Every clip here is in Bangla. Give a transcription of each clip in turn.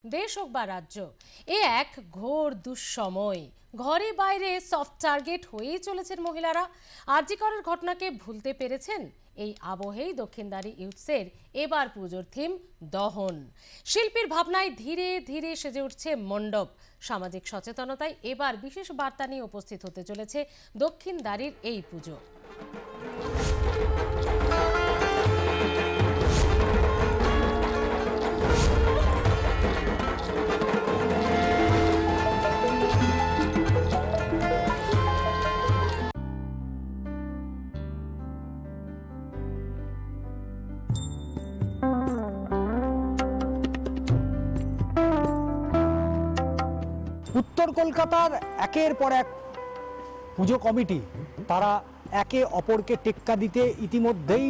দেশ হোক বা রাজ্য, এ এক ঘোর দুঃসময়। ঘরে বাইরে সফট টার্গেট হয়েই চলেছেন মহিলারা। আরজি করের ঘটনাকে ভুলতে পেরেছেন? এই আবহেই দক্ষিণদারি ইউথসের এবার পুজোর থিম দহন। শিল্পীর ভাবনায় ধীরে ধীরে সেজে উঠছে মণ্ডপ। সামাজিক সচেতনতায় এবার বিশেষ বার্তা নিয়ে উপস্থিত হতে চলেছে দক্ষিণদারির এই পুজো। উত্তর কলকাতার একের পর এক পুজো কমিটি তারা একে অপরকে টেক্কা দিতে ইতিমধ্যেই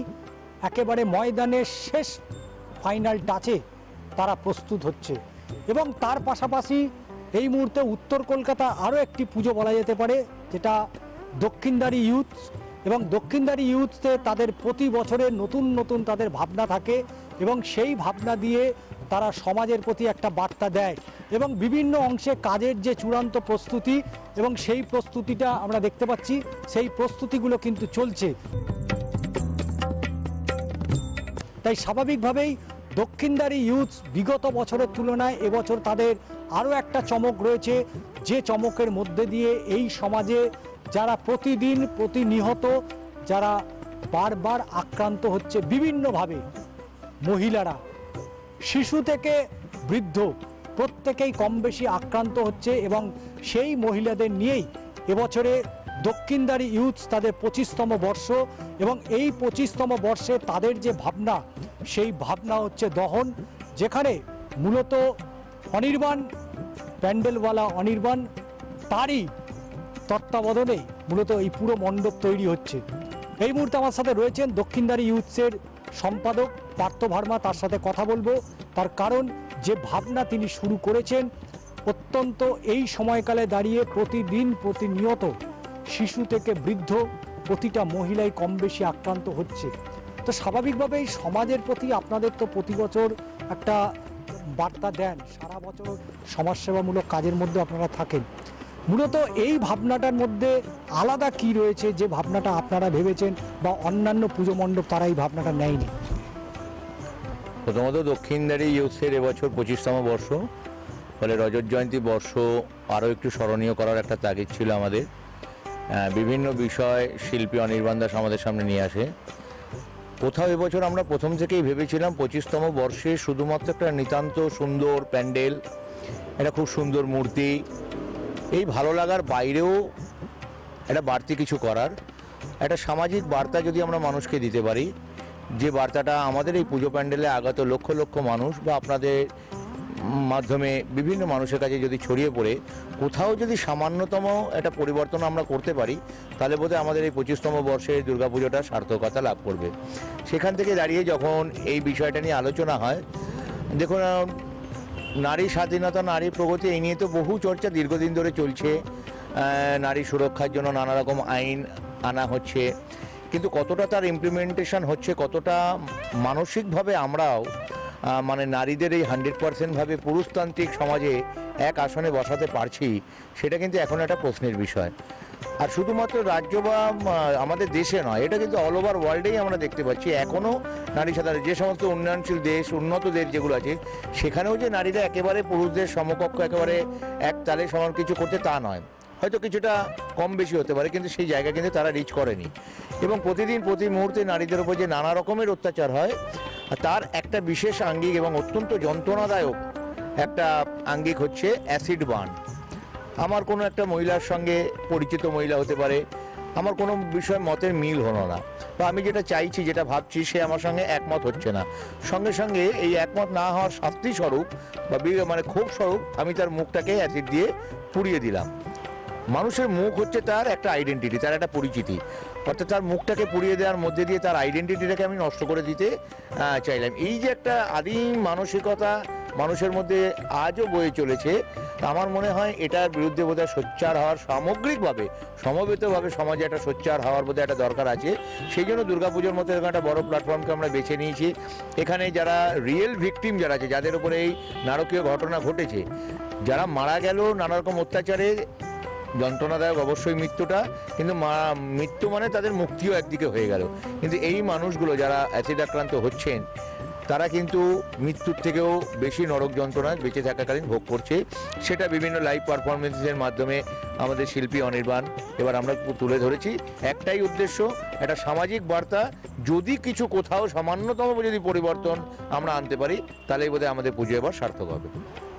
একেবারে ময়দানের শেষ ফাইনাল টাচে তারা প্রস্তুত হচ্ছে। এবং তার পাশাপাশি এই মুহূর্তে উত্তর কলকাতা আরও একটি পুজো বলা যেতে পারে, যেটা দক্ষিণদারি ইউথ। এবং দক্ষিণদারি ইউথে তাদের প্রতি বছরে নতুন নতুন তাদের ভাবনা থাকে এবং সেই ভাবনা দিয়ে তারা সমাজের প্রতি একটা বার্তা দেয় এবং বিভিন্ন অংশে কাজের যে চূড়ান্ত প্রস্তুতি এবং সেই প্রস্তুতিটা আমরা দেখতে পাচ্ছি, সেই প্রস্তুতিগুলো কিন্তু চলছে। তাই স্বাভাবিকভাবেই দক্ষিণদারি ইউথ বিগত বছরের তুলনায় এবছর তাদের আরও একটা চমক রয়েছে, যে চমকের মধ্যে দিয়ে এই সমাজে যারা প্রতিদিন প্রতিনিহত, যারা বারবার আক্রান্ত হচ্ছে বিভিন্নভাবে, মহিলারা, শিশু থেকে বৃদ্ধ প্রত্যেকেই কম বেশি আক্রান্ত হচ্ছে এবং সেই মহিলাদের নিয়েই এবছরে দক্ষিণদারি ইউথ তাদের 25তম বর্ষ। এবং এই 25তম বর্ষে তাদের যে ভাবনা, সেই ভাবনা হচ্ছে দহন, যেখানে মূলত অনির্বাণ প্যান্ডেলওয়ালা অনির্বাণ তারই তত্ত্বাবধানে মূলত এই পুরো মণ্ডপ তৈরি হচ্ছে। এই মুহূর্তে আমার সাথে রয়েছেন দক্ষিণদারি ইউথসের সম্পাদক পার্থ ভার্মা। তার সাথে কথা বলবো, তার কারণ যে ভাবনা তিনি শুরু করেছেন, অত্যন্ত এই সময়কালে দাঁড়িয়ে প্রতিদিন প্রতিনিয়ত শিশু থেকে বৃদ্ধ প্রতিটা মহিলাই কম বেশি আক্রান্ত হচ্ছে। তো স্বাভাবিকভাবেই সমাজের প্রতি আপনাদের তো প্রতি বছর একটা বার্তা দেন, সারা বছর সমাজসেবামূলক কাজের মধ্যে আপনারা থাকেন। মূলত এই ভাবনাটার মধ্যে আলাদা কি রয়েছে যে ভাবনাটা আপনারা ভেবেছেন বা অন্যান্য পুজো মণ্ডপ তারা এই ভাবনাটা নেয়নি? প্রথমত দক্ষিণদারি ইউথসের এবছর 25তম বর্ষ, ফলে রজত জয়ন্তী বর্ষ আরও একটু স্মরণীয় করার একটা তাগিদ ছিল আমাদের। বিভিন্ন বিষয় শিল্পী অনির্বাণ দাস আমাদের সামনে নিয়ে আসে। কোথাও এবছর আমরা প্রথম থেকেই ভেবেছিলাম 25তম বর্ষে শুধুমাত্র একটা নিতান্ত সুন্দর প্যান্ডেল, একটা খুব সুন্দর মূর্তি, এই ভালো লাগার বাইরেও একটা বাড়তি কিছু করার, একটা সামাজিক বার্তা যদি আমরা মানুষকে দিতে পারি, যে বার্তাটা আমাদের এই পুজো প্যান্ডেলে আগত লক্ষ লক্ষ মানুষ বা আপনাদের মাধ্যমে বিভিন্ন মানুষের কাছে যদি ছড়িয়ে পড়ে কোথাও যদি সামান্যতম একটা পরিবর্তন আমরা করতে পারি, তাহলে বোধহয় আমাদের এই 25তম বর্ষের দুর্গাপুজোটা সার্থকতা লাভ করবে। সেখান থেকে দাঁড়িয়ে যখন এই বিষয়টা নিয়ে আলোচনা হয়, দেখুন নারী স্বাধীনতা, নারী প্রগতি, এই নিয়ে তো বহু চর্চা দীর্ঘদিন ধরে চলছে। নারী সুরক্ষার জন্য নানা রকম আইন আনা হচ্ছে, কিন্তু কতটা তার ইমপ্লিমেন্টেশন হচ্ছে, কতটা মানসিকভাবে আমরাও মানে নারীদের এই 100% ভাবে পুরুষতান্ত্রিক সমাজে এক আসনে বসাতে পারছি, সেটা কিন্তু এখন একটা প্রশ্নের বিষয়। আর শুধুমাত্র রাজ্য বা আমাদের দেশে নয়, এটা কিন্তু অল ওভার ওয়ার্ল্ডেই আমরা দেখতে পাচ্ছি এখনও নারী সাধারণ যে সমস্ত উন্নয়নশীল দেশ, উন্নত দেশ যেগুলো আছে, সেখানেও যে নারীরা একেবারে পুরুষদের সমকক্ষ একেবারে এক তালে সমান কিছু করতে তা নয়, হয়তো কিছুটা কম বেশি হতে পারে, কিন্তু সেই জায়গা কিন্তু তারা রিচ করেনি। এবং প্রতিদিন প্রতি মুহূর্তে নারীদের উপর যে নানা রকমের অত্যাচার হয়, তার একটা বিশেষ আঙ্গিক এবং অত্যন্ত যন্ত্রণাদায়ক একটা আঙ্গিক হচ্ছে অ্যাসিড বার্ন। আমার কোনো একটা মহিলার সঙ্গে, পরিচিত মহিলা হতে পারে, আমার কোনো বিষয়ে মতের মিল হলো না, বা আমি যেটা চাইছি, যেটা ভাবছি, সে আমার সঙ্গে একমত হচ্ছে না, সঙ্গে সঙ্গে এই একমত না হওয়ার শাস্তি স্বরূপ বা মানে ক্ষোভ স্বরূপ আমি তার মুখটাকে অ্যাসিড দিয়ে পুড়িয়ে দিলাম। মানুষের মুখ হচ্ছে তার একটা আইডেন্টিটি, তার একটা পরিচিতি, অর্থাৎ তার মুখটাকে পুড়িয়ে দেওয়ার মধ্যে দিয়ে তার আইডেন্টিটিটাকে আমি নষ্ট করে দিতে চাইলাম। এই যে একটা আদিম মানসিকতা মানুষের মধ্যে আজও বয়ে চলেছে, তা আমার মনে হয় এটার বিরুদ্ধে বোধহয় সোচ্চার হওয়ার, সামগ্রিকভাবে সমবেতভাবে সমাজে একটা সোচ্চার হওয়ার বোধহয় একটা দরকার আছে। সেই জন্য দুর্গাপুজোর মতো এরকম একটা বড় প্ল্যাটফর্মকে আমরা বেছে নিয়েছি। এখানে যারা রিয়েল ভিকটিম যারা আছে, যাদের উপরে এই নারকীয় ঘটনা ঘটেছে, যারা মারা গেল নানা রকম অত্যাচারে, যন্ত্রণাদায়ক অবশ্যই মৃত্যুটা, কিন্তু মৃত্যু মানে তাদের মুক্তিও একদিকে হয়ে গেল। কিন্তু এই মানুষগুলো যারা অ্যাসিড আক্রান্ত হচ্ছেন, তারা কিন্তু মৃত্যুর থেকেও বেশি নরক যন্ত্রণা বেঁচে থাকাকালীন ভোগ করছে। সেটা বিভিন্ন লাইভ পারফরমেন্সের মাধ্যমে আমাদের শিল্পী অনির্বাণ এবার আমরা তুলে ধরেছি। একটাই উদ্দেশ্য, একটা সামাজিক বার্তা, যদি কিছু কোথাও সামান্যতম যদি পরিবর্তন আমরা আনতে পারি, তাহলেই বোধহয় আমাদের পুজো এবার সার্থক হবে।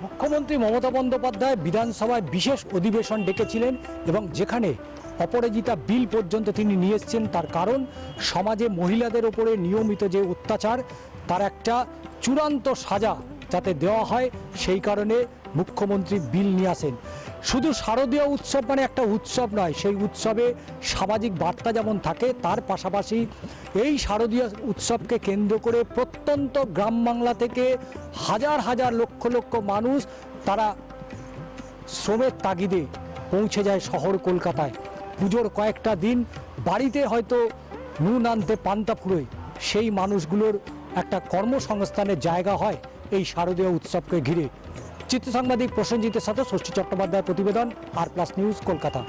মুখ্যমন্ত্রী মমতা বন্দ্যোপাধ্যায় বিধানসভায় বিশেষ অধিবেশন ডেকেছিলেন এবং যেখানে অপরাজিতা বিল পর্যন্ত তিনি নিয়ে এসেছেন। তার কারণ, সমাজে মহিলাদের ওপরে নিয়মিত যে অত্যাচার, তার একটা চূড়ান্ত সাজা যাতে দেওয়া হয়, সেই কারণে মুখ্যমন্ত্রী বিল নিয়ে আসেন। শুধু শারদীয় উৎসব মানে একটা উৎসব নয়, সেই উৎসবে সামাজিক বার্তা যেমন থাকে, তার পাশাপাশি এই শারদীয় উৎসবকে কেন্দ্র করে প্রত্যন্ত গ্রাম বাংলা থেকে হাজার হাজার লক্ষ লক্ষ মানুষ তারা শ্রমের তাগিদে পৌঁছে যায় শহর কলকাতায়। পুজোর কয়েকটা দিন বাড়িতে হয়তো নুন আনতে পান্তা ফুরোয়, সেই মানুষগুলোর একটা কর্মসংস্থানের জায়গা হয় এই শারদীয় উৎসবকে ঘিরে। চিত্র সাংবাদিক প্রসেনজিতের সাথে ষষ্ঠী চট্টোপাধ্যায়ের প্রতিবেদন, আর প্লাস নিউজ, কলকাতা।